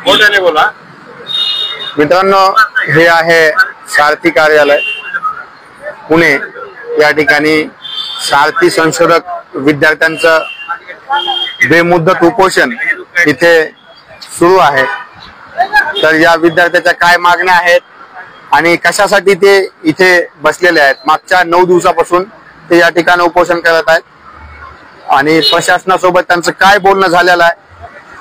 मोठ्याने बोला. मित्रांनो, हे आहे सारथी कार्यालय पुणे. या ठिकाणी सारथी संशोधक विद्यार्थ्यांचं बेमुदत उपोषण इथे सुरू आहे. तर या विद्यार्थ्याच्या काय मागण्या आहेत आणि कशासाठी ते इथे बसलेले आहेत, मागच्या 9 दिवसापासून ते या ठिकाणी उपोषण करत आहेत आणि प्रशासनासोबत त्यांचं काय बोलणं झालेलं आहे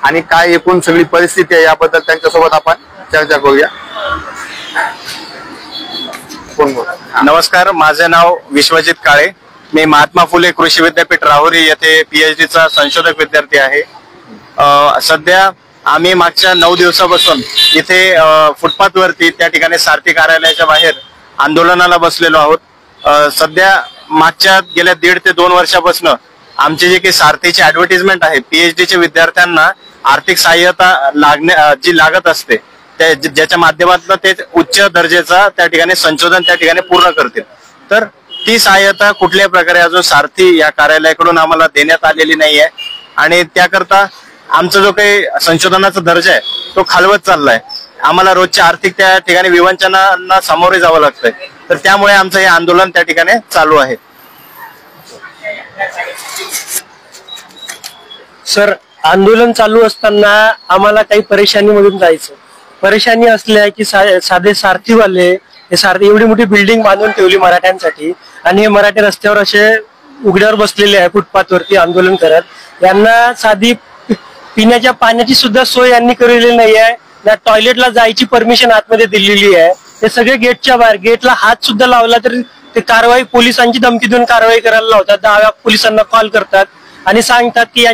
आणि काय एकूण सगळी परिस्थिती आहे याबद्दल त्यांच्यासोबत आपण चर्चा करूया. नमस्कार, माझे नाव विश्वजित काळे. मी महात्मा फुले कृषी विद्यापीठ राहुरी येथे PhD चा संशोधक विद्यार्थी आहे. सध्या आम्ही मागच्या 9 दिवसापासून इथे फुटपाथ वरती त्या ठिकाणी सारथी कार्यालयाच्या बाहेर आंदोलनाला बसलेलो आहोत. सध्या मागच्या गेल्या 1.5 ते 2 वर्षापासून आमची जी काही सारथीची ऍडव्हर्टाइजमेंट आहे, PhD च्या विद्यार्थ्यांना आर्थिक सहाय्यता जी लागत असते, ज्याच्या माध्यमातून ते उच्च दर्जाचा त्या ठिकाणी संशोधन त्या ठिकाणी पूर्ण करतील, तर ती सहाय्यता कुठल्याही प्रकारे अजून सारथी या कार्यालयाकडून आम्हाला देण्यात आलेली नाहीये आणि त्याकरता आमचा जो काही संशोधनाचा दर्जा आहे तो खालवत चाललाय. आम्हाला रोजच्या आर्थिक त्या ठिकाणी विवंचनांना सामोरे जावं लागतंय. तर त्यामुळे आमचं हे आंदोलन त्या ठिकाणी चालू आहे. सर, आंदोलन चालू असताना आम्हाला काही परेशानीमधून जायचं. परेशानी असल्या की साधे सारथीवाले हे सारथी एवढी मोठी बिल्डिंग बांधून ठेवली मराठ्यांसाठी आणि हे मराठी रस्त्यावर असे उघड्यावर बसलेले आहे फुटपाथवरती आंदोलन करत. यांना साधी पिण्याच्या पाण्याची सुद्धा सोय यांनी केलेली नाही आहे, ना टॉयलेटला जायची परमिशन आतमध्ये दिलेली आहे. ते सगळे गेटच्या बाहेर, गेटला हात सुद्धा लावला तरी ते कारवाई, पोलिसांची धमकी देऊन कारवाई करायला लावतात. 10 पोलिसांना कॉल करतात आणि सांगतात की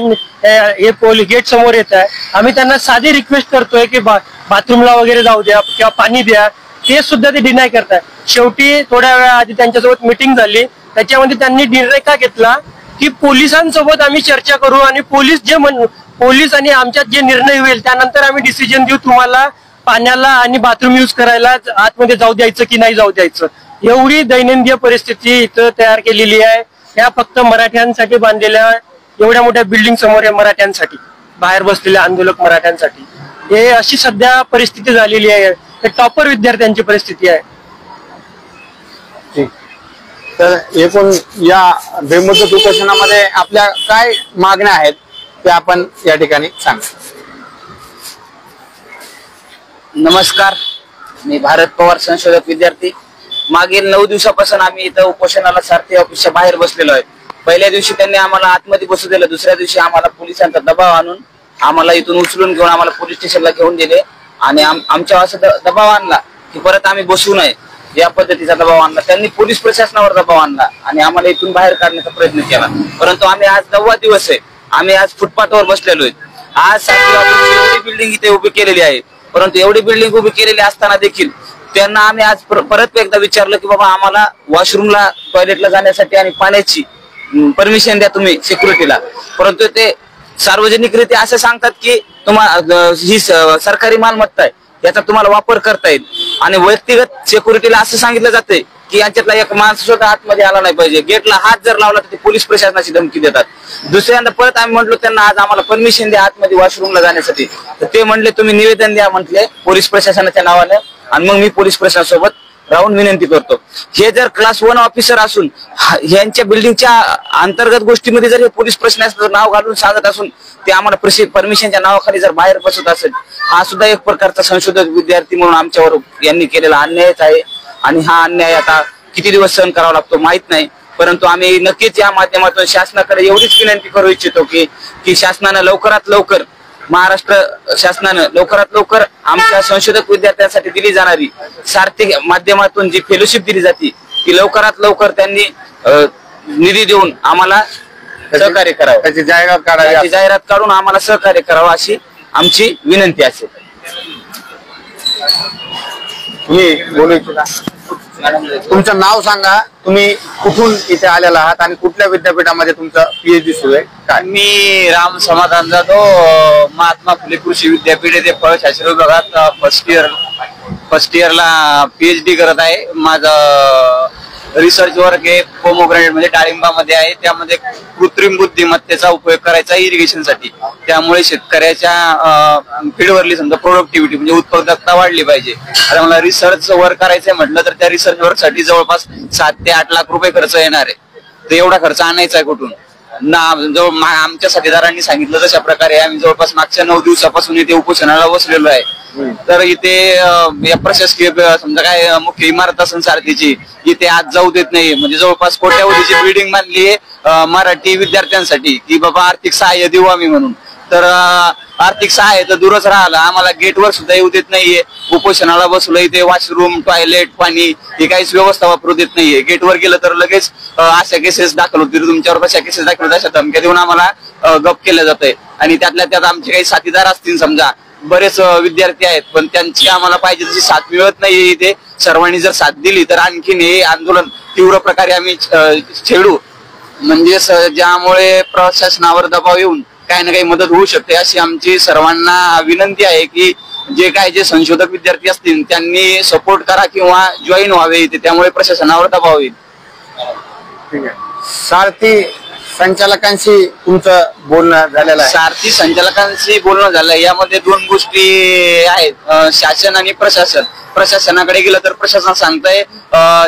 हे गेट समोर येत आहे. आम्ही त्यांना साधी रिक्वेस्ट करतोय की बाथरूमला वगैरे जाऊ द्या किंवा पाणी द्या, ते सुद्धा ते डिनाय करतात. शेवटी थोड्या वेळा आधी त्यांच्यासोबत मीटिंग झाली, त्याच्यामध्ये त्यांनी निर्णय का घेतला की पोलिसांसोबत आम्ही चर्चा करू आणि पोलीस आणि आमच्यात जे निर्णय होईल त्यानंतर आम्ही डिसिजन देऊ, तुम्हाला पाण्याला आणि बाथरूम युज करायला आतमध्ये जाऊ द्यायचं की नाही जाऊ द्यायचं. एवढी दैनंदिन परिस्थिती इथं तयार केलेली आहे. या फक्त मराठ्यांसाठी बांधलेल्या एवढ्या मोठ्या बिल्डिंग समोर आहे, मराठ्यांसाठी बाहेर बसलेल्या आंदोलक मराठ्यांसाठी. हे अशी सध्या परिस्थिती झालेली आहे. हे टॉपर विद्यार्थ्यांची परिस्थिती आहे. तर एकूण या बेमुदत उपोषणामध्ये आपल्या काय मागण्या आहेत ते आपण या ठिकाणी सांगा. नमस्कार, मी भारत पवार संशोधक विद्यार्थी. मागील 9 दिवसापासून आम्ही इथं उपोषणाला सारथी ऑफिसच्या बाहेर बसलेलो आहे. पहिल्या दिवशी त्यांनी आम्हाला आतमध्ये बसू दिलं, दुसऱ्या दिवशी आम्हाला पोलिसांचा दबाव आणून आम्हाला इथून उचलून घेऊन आम्हाला पोलीस स्टेशनला घेऊन गेले आणि आमच्या असं दबाव आणला की परत आम्ही बसू नये या पद्धतीचा दबाव आणला. त्यांनी पोलीस प्रशासनावर दबाव आणला आणि आम्हाला इथून बाहेर काढण्याचा प्रयत्न केला. परंतु आम्ही आज 9वा दिवस आहे, आम्ही आज फुटपाथवर बसलेलो आहे. आज एवढी बिल्डिंग इथे उभी केलेली आहे, परंतु एवढी बिल्डिंग उभी केलेली असताना देखील त्यांना आम्ही आज परत एकदा विचारलं की बाबा आम्हाला वॉशरूमला, टॉयलेटला जाण्यासाठी आणि पाण्याची परमिशन द्या तुम्ही सिक्युरिटीला. परंतु ते सार्वजनिकरित्या असं सांगतात की तुम्हाला ही सरकारी मालमत्ता आहे, याचा तुम्हाला वापर करता येईल. आणि व्यक्तिगत सिक्युरिटीला असं सांगितलं जाते की यांच्यातला एक माणूस सुद्धा आतमध्ये आला नाही पाहिजे. गेटला हात जर लावला तर ते पोलीस प्रशासनाची धमकी देतात. दुसऱ्यांदा परत आम्ही म्हटलो त्यांना आज आम्हाला परमिशन द्या आतमध्ये वॉशरूमला जाण्यासाठी, तर ते म्हणले तुम्ही निवेदन द्या म्हटले पोलीस प्रशासनाच्या नावाने आणि मग मी पोलीस प्रशासनासोबत राहून विनंती करतो. हे जर क्लास 1 ऑफिसर असून यांच्या बिल्डिंगच्या अंतर्गत गोष्टीमध्ये जर हे पोलीस प्रशासनाचं नाव घालून सांगत असून ते आम्हाला परमिशनच्या नावाखाली जर बाहेर बसत असेल, हा सुद्धा एक प्रकारचा संशोधक विद्यार्थी म्हणून आमच्यावर यांनी केलेला अन्यायच आहे. आणि हा अन्याय आता किती दिवस सहन करावा लागतो माहित नाही. परंतु आम्ही नक्कीच या माध्यमातून शासनाकडे एवढीच विनंती करू इच्छितो की शासनानं लवकरात लवकर, महाराष्ट्र शासनानं लवकरात लवकर आमच्या संशोधक विद्यार्थ्यांसाठी दिली जाणारी सारथी माध्यमातून जी फेलोशिप दिली जाते ती लवकरात लवकर त्यांनी निधी देऊन आम्हाला सहकार्य करावं, त्याची जाहिरात काढावी, त्याची जाहिरात काढून आम्हाला सहकार्य करावं अशी आमची विनंती असेल. तुम्ही बोलू इच्छिता? तुमचं नाव सांगा, तुम्ही कुठून इथे आलेला आहात आणि कुठल्या विद्यापीठामध्ये तुमचं PhD सुरू आहे? काय? मी राम समाधान जाधव, महात्मा फुले कृषी विद्यापीठ येथे फळशास्त्र विभागात फर्स्ट इयरला PhD करत आहे. माझं रिसर्च वर्क हे पोमोग्रेनेट म्हणजे डाळिंबामध्ये आहे, त्यामध्ये कृत्रिम बुद्धिमत्तेचा उपयोग करायचा इरिगेशनसाठी. त्यामुळे शेतकऱ्याच्या फील्डवरली समजा प्रोडक्टिव्हिटी म्हणजे उत्पादकता वाढली पाहिजे. आता मला रिसर्च वर्क करायचंय म्हटलं तर त्या रिसर्च वर्क साठी जवळपास 7 ते 8 लाख रुपये खर्च येणार आहे. तर एवढा खर्च आणायचा आहे कुठून ना? आमच्या साथीदारांनी सांगितलं तशा प्रकारे आम्ही जवळपास मागच्या 9 दिवसापासून इथे उपोषणाला बसलेलो आहे. तर इथे या प्रशासकीय समजा काय मुख्य इमारत असेल सारथीची, इथे आज जाऊ देत नाही. म्हणजे जवळपास कोट्यावधीची बिल्डिंग बांधली आहे मराठी विद्यार्थ्यांसाठी की बाबा आर्थिक सहाय्य देऊ आम्ही म्हणून. तर आर्थिक सहाय्य तर दूरच राहिलं, आम्हाला गेटवर सुद्धा येऊ देत नाहीये. उपोषणाला बसलो इथे वॉशरूम, टॉयलेट, पाणी ही काहीच व्यवस्था वापरू देत नाहीये. गेटवर गेलं तर लगेच अशा केसेस दाखल होतील, तुमच्यावर कशा केसेस दाखल होतात अशा धमक्या देऊन आम्हाला गप केलं जातंय. आणि त्यातल्या त्यात आमचे काही साथीदार असतील समजा, बरेच विद्यार्थी आहेत पण त्यांची आम्हाला पाहिजे तशी साथ मिळत नाहीये. इथे सर्वांनी जर साथ दिली तर आणखीन हे आंदोलन तीव्र प्रकारे आम्ही छेडू. म्हणजे ज्यामुळे प्रशासनावर दबाव येऊन काही ना काही मदत होऊ शकते अशी आमची सर्वांना विनंती आहे की जे संशोधक विद्यार्थी असतील त्यांनी सपोर्ट करा किंवा जॉईन व्हावे इथे, त्यामुळे प्रशासनावर दबाव येईल. ठीक आहे. सारथी संचालकांशी तुमचं बोलणं झालेलं आहे? सारथी संचालकांशी बोलणं झालं. यामध्ये 2 गोष्टी आहेत, शासन आणि प्रशासन. प्रशासनाकडे गेलं तर प्रशासन सांगतंय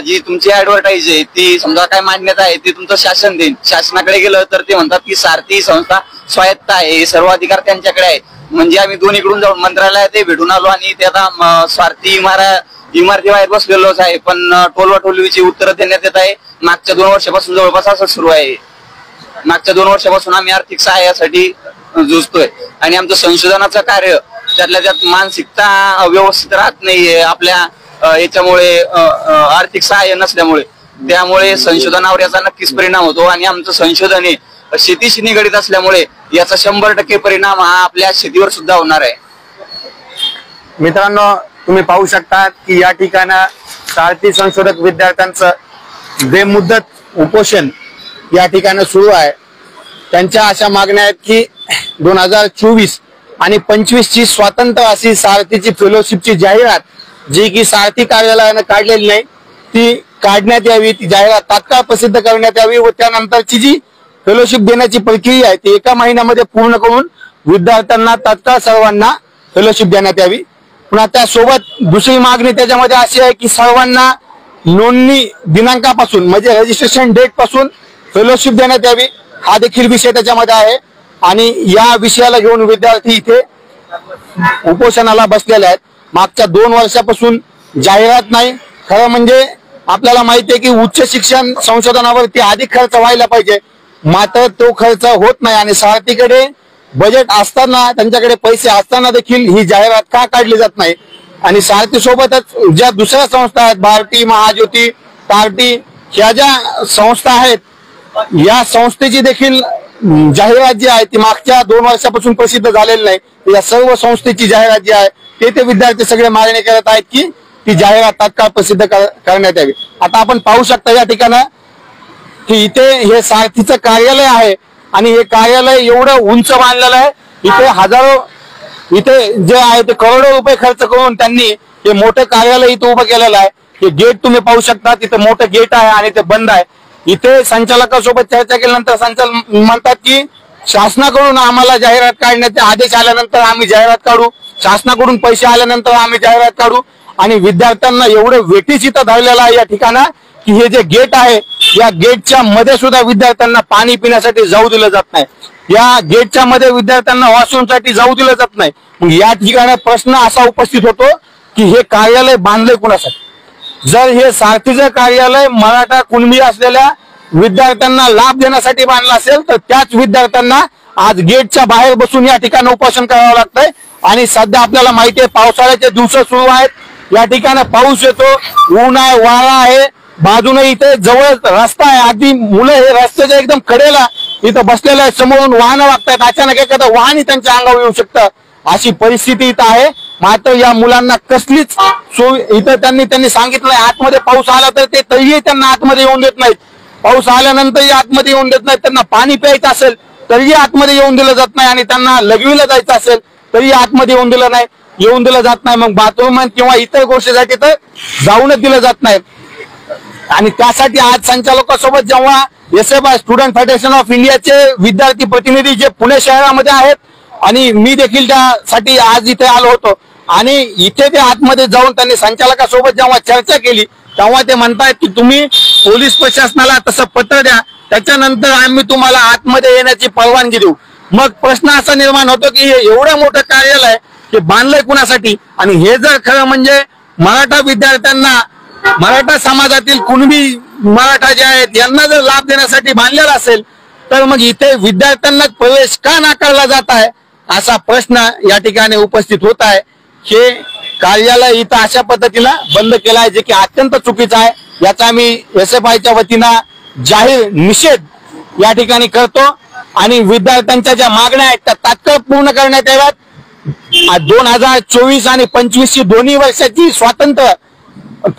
जी तुमची ऍडव्हर्टाईज आहे ती समजा काय मान्यता आहे ती तुमचं शासन देईल. शासनाकडे गेलं तर ते म्हणतात की सारथी संस्था स्वायत्त आहे, सर्व अधिकार त्यांच्याकडे आहे. म्हणजे आम्ही दोन्हीकडून जाऊन मंत्रालयात भेटून आलो आणि ते आता स्वार्थी इमारती बाहेर बसलेलोच आहे. पण टोलवाटोलवीची उत्तरं देण्यात येत आहे. मागच्या 2 वर्षापासून जवळपास असं सुरू आहे. मागच्या 2 वर्षापासून आम्ही आर्थिक सहाय्यासाठी झुजतोय आणि आमचं संशोधनाचं कार्य त्यातल्या त्यात मानसिकता व्यवस्थित राहत नाहीये आपल्या याच्यामुळे, आर्थिक सहाय्य नसल्यामुळे. त्यामुळे संशोधनावर याचा नक्कीच परिणाम होतो आणि आमचं संशोधन हे शेतीशी निगडीत असल्यामुळे याचा 100% परिणाम हा आपल्या शेतीवर सुद्धा होणार आहे. मित्रांनो, तुम्ही पाहू शकता की या ठिकाणी सारथी संशोधक विद्यार्थ्यांचं बेमुदत उपोषण या ठिकाणी सुरू आहे. त्यांच्या अशा मागण्या आहेत की 2024 आणि 25 ची स्वतंत्र अशी सारथीची फेलोशिपची जाहिरात जी की सारथी कार्यालयानं काढलेली नाही ती काढण्यात यावी. ती जाहिरात तात्काळ प्रसिद्ध करण्यात यावी व त्यानंतरची जी फेलोशिप देण्याची प्रक्रिया आहे ती 1 महिन्यामध्ये पूर्ण करून विद्यार्थ्यांना तात्काळ सर्वांना फेलोशिप देण्यात यावी. पुन्हा त्यासोबत दुसरी मागणी त्याच्यामध्ये अशी आहे की सर्वांना नोंदणी दिनांकापासून म्हणजे रजिस्ट्रेशन डेट पासून फेलोशिप देण्यात यावी. हा देखील विषय त्याच्यामध्ये आहे आणि या विषयाला घेऊन विद्यार्थी इथे उपोषणाला बसलेले आहेत. मागच्या 2 वर्षापासून जाहिरात नाही. खरं म्हणजे आपल्याला माहिती आहे की उच्च शिक्षण संशोधनावरती अधिक खर्च व्हायला पाहिजे, मात्र तो खर्च होत नाही आणि सारथीकडे बजेट असताना, त्यांच्याकडे पैसे असताना देखील ही जाहिरात का काढली जात नाही. आणि सारथी सोबतच ज्या दुसऱ्या संस्था आहेत, भारती, महाज्योती, पार्टी, ह्या ज्या संस्था आहेत या संस्थेची देखील जाहिरात जी आहे ती मागच्या 2 वर्षापासून प्रसिद्ध झालेली नाही. या सर्व संस्थेची जाहिरात जी आहे ते विद्यार्थी सगळे मागणी करत आहेत की ती जाहिरात तात्काळ प्रसिद्ध करण्यात यावी. आता आपण पाहू शकता या ठिकाणी की इथे हे सारथीचं कार्यालय आहे आणि हे कार्यालय एवढं उंच बांधलेलं आहे. इथे जे आहे ते करोडो रुपये खर्च करून त्यांनी हे मोठं कार्यालय इथे उभं केलेलं आहे. हे गेट तुम्ही पाहू शकता, तिथे मोठं गेट आहे आणि ते बंद आहे. इथे संचालकासोबत चर्चा केल्यानंतर संचालक म्हणतात की शासनाकडून आम्हाला जाहिरात काढण्याचे आदेश आल्यानंतर आम्ही जाहिरात काढू, शासनाकडून पैसे आल्यानंतर आम्ही जाहिरात काढू. आणि विद्यार्थ्यांना एवढं वेठीस इथं धरलेलं आहे या ठिकाणा की हे जे गेट आहे या गेटच्या मध्ये सुद्धा विद्यार्थ्यांना पाणी पिण्यासाठी जाऊ दिलं जात नाही. या गेटच्या मध्ये विद्यार्थ्यांना वॉशरूमसाठी जाऊ दिलं जात नाही. मग या ठिकाणी प्रश्न असा उपस्थित होतो की हे कार्यालय बांधलंय कुणासाठी? जर हे सारथीचं कार्यालय मराठा कुणबी असलेल्या विद्यार्थ्यांना लाभ देण्यासाठी बांधलं असेल तर त्याच विद्यार्थ्यांना आज गेटच्या बाहेर बसून या ठिकाणी उपोषण करावं लागतंय. आणि सध्या आपल्याला माहिती आहे पावसाळ्याचे दिवस सुरू आहेत, या ठिकाणी पाऊस येतो, ऊन आहे, वारा आहे, बाजूने इथे जवळ रस्ता आहे, अगदी मुलं हे रस्त्याच्या एकदम कडेला इथं बसलेलं आहे, समोरून वाहनं वागतायत, अचानक एखादं वाहनही त्यांच्या अंगावर येऊ शकतं अशी परिस्थिती इथं आहे. मात्र या मुलांना कसलीच सोय इथं त्यांनी सांगितलंय आतमध्ये पाऊस आला तर ते तरीही त्यांना आतमध्ये येऊन देत नाहीत. पाऊस आल्यानंतरही आतमध्ये येऊन देत नाहीत. त्यांना पाणी प्यायचं असेल तरीही आतमध्ये येऊन दिलं जात नाही आणि त्यांना लघवीला जायचं असेल तरी आतमध्ये येऊन दिलं जात नाही. मग बाथरूम किंवा इतर गोष्टीसाठी तर जाऊनच दिलं जात नाही. आणि त्यासाठी आज संचालकासोबत जेव्हा SFI स्टुडंट फेडरेशन ऑफ इंडियाचे विद्यार्थी प्रतिनिधी जे पुणे शहरामध्ये आहेत आणि मी देखील त्यासाठी आज इथे आलो होतो आणि इथे ते आतमध्ये जाऊन त्यांनी संचालकासोबत जेव्हा चर्चा केली तेव्हा ते म्हणतायत की तुम्ही पोलीस प्रशासनाला तसं पत्र द्या, त्याच्यानंतर आम्ही तुम्हाला आतमध्ये येण्याची परवानगी देऊ. मग प्रश्न असा निर्माण होतो की एवढं मोठं कार्यालय ते बांधलंय कुणासाठी? आणि हे जर खरं म्हणजे मराठा विद्यार्थ्यांना, मराठा समाजातील कुणबी मराठा जे आहेत यांना जर लाभ देण्यासाठी बांधलेला असेल तर मग इथे विद्यार्थ्यांना प्रवेश का नाकारला जात आहे असा प्रश्न या ठिकाणी उपस्थित होत आहे. हे कार्यालय इथं अशा पद्धतीनं बंद केलं आहे जे की अत्यंत चुकीचं आहे. याचा आम्ही SFIच्या वतीनं जाहीर निषेध या ठिकाणी करतो आणि विद्यार्थ्यांच्या ज्या मागण्या आहेत त्या तात्काळ पूर्ण करण्यात याव्यात. 2024 आणि 25 ची दोन्ही वर्षाची स्वातंत्र्य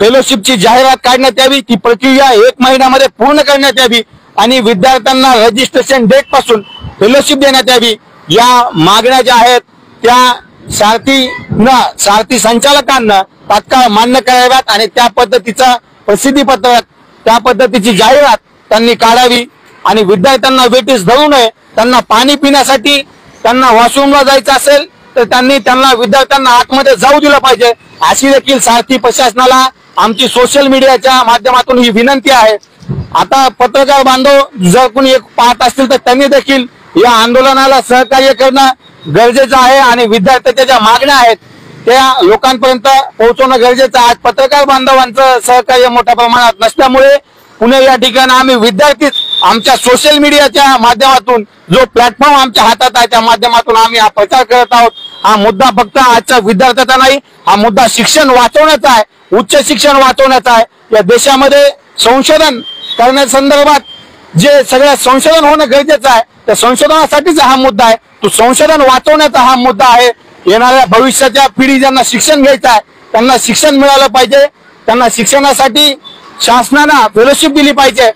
फेलोशिपची जाहिरात काढण्यात यावी, ती प्रक्रिया 1 महिन्यामध्ये पूर्ण करण्यात यावी आणि विद्यार्थ्यांना रजिस्ट्रेशन डेट पासून फेलोशिप देण्यात यावी. या मागण्या ज्या आहेत त्या सारथी संचालकांना तात्काळ मान्य कराव्यात आणि त्या पद्धतीचं प्रसिद्धी पत्रक, त्या पद्धतीची जाहिरात त्यांनी काढावी आणि विद्यार्थ्यांना वेटीस धरू नये. त्यांना पाणी पिण्यासाठी, त्यांना वॉशरूमला जायचं असेल तर त्यांना विद्यार्थ्यांना आतमध्ये जाऊ दिलं पाहिजे. अशी देखील सारथी प्रशासनाला आमची सोशल मीडियाच्या माध्यमातून ही विनंती आहे. आता पत्रकार बांधव जर कोणी पाहत असतील तर त्यांनी देखील या आंदोलनाला सहकार्य करणं गरजेचं आहे आणि विद्यार्थ्यांच्या ज्या मागण्या आहेत त्या लोकांपर्यंत पोहोचवणं गरजेचं आहे. आज पत्रकार बांधवांचं सहकार्य मोठ्या प्रमाणात नसल्यामुळे पुणे या ठिकाणी आम्ही विद्यार्थीच आमच्या सोशल मीडियाच्या माध्यमातून जो प्लॅटफॉर्म आमच्या हातात आहे त्या माध्यमातून आम्ही हा प्रचार करत आहोत. हा मुद्दा फक्त आजच्या विद्यार्थ्यांचा नाही, हा मुद्दा शिक्षण वाचवण्याचा आहे, उच्च शिक्षण वाचवण्याचा आहे. या देशामध्ये संशोधन करण्यासंदर्भात जे सगळं संशोधन होणं गरजेचं आहे त्या संशोधनासाठीचा हा मुद्दा आहे. तो संशोधन वाचवण्याचा हा मुद्दा आहे. येणाऱ्या भविष्याच्या पिढी ज्यांना शिक्षण घ्यायचं आहे त्यांना शिक्षण मिळालं पाहिजे. त्यांना शिक्षणासाठी शासनानं फेलोशिप दिली पाहिजे.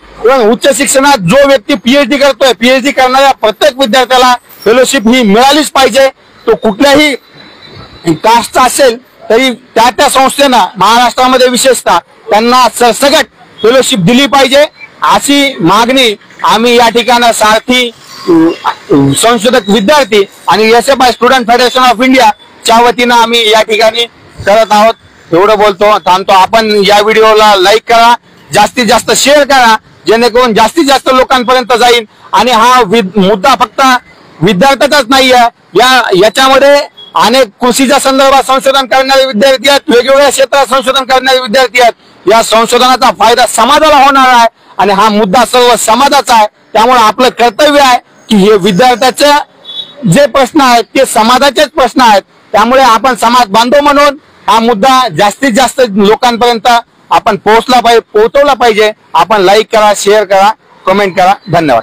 उच्च शिक्षणात जो व्यक्ती PhD करतोय, PhD करणाऱ्या प्रत्येक विद्यार्थ्याला फेलोशिप ही मिळालीच पाहिजे. तो कुठल्याही कास्टचा असेल तरी त्या संस्थेनं महाराष्ट्रामध्ये विशेषतः त्यांना सरसकट फेलोशिप दिली पाहिजे अशी मागणी आम्ही या ठिकाणी सारथी संशोधक विद्यार्थी आणि SFI स्टुडंट फेडरेशन ऑफ इंडियाच्या वतीनं आम्ही या ठिकाणी करत आहोत. एवढं बोलतो, थांबतो. आपण या व्हिडिओला लाईक करा, जास्तीत जास्त शेअर करा जेणेकरून जास्तीत जास्त लोकांपर्यंत जाईल. आणि हा मुद्दा फक्त विद्यार्थ्याचाच नाहीये, याच्यामध्ये अनेक कृषीच्या संदर्भात संशोधन करणारे विद्यार्थी आहेत, वेगवेगळ्या क्षेत्रात संशोधन करणारे विद्यार्थी आहेत. या संशोधनाचा फायदा समाजाला होणार आहे आणि हा मुद्दा सर्व समाजाचा आहे. त्यामुळे आपलं कर्तव्य आहे की हे विद्यार्थ्याचे जे प्रश्न आहेत ते समाजाचेच प्रश्न आहेत. त्यामुळे आपण समाज बांधव म्हणून हा मुद्दा जास्तीत जास्त लोकांपर्यंत आपण पोहोचवला पाहिजे. आपण लाईक करा, शेअर करा, कमेंट करा. धन्यवाद.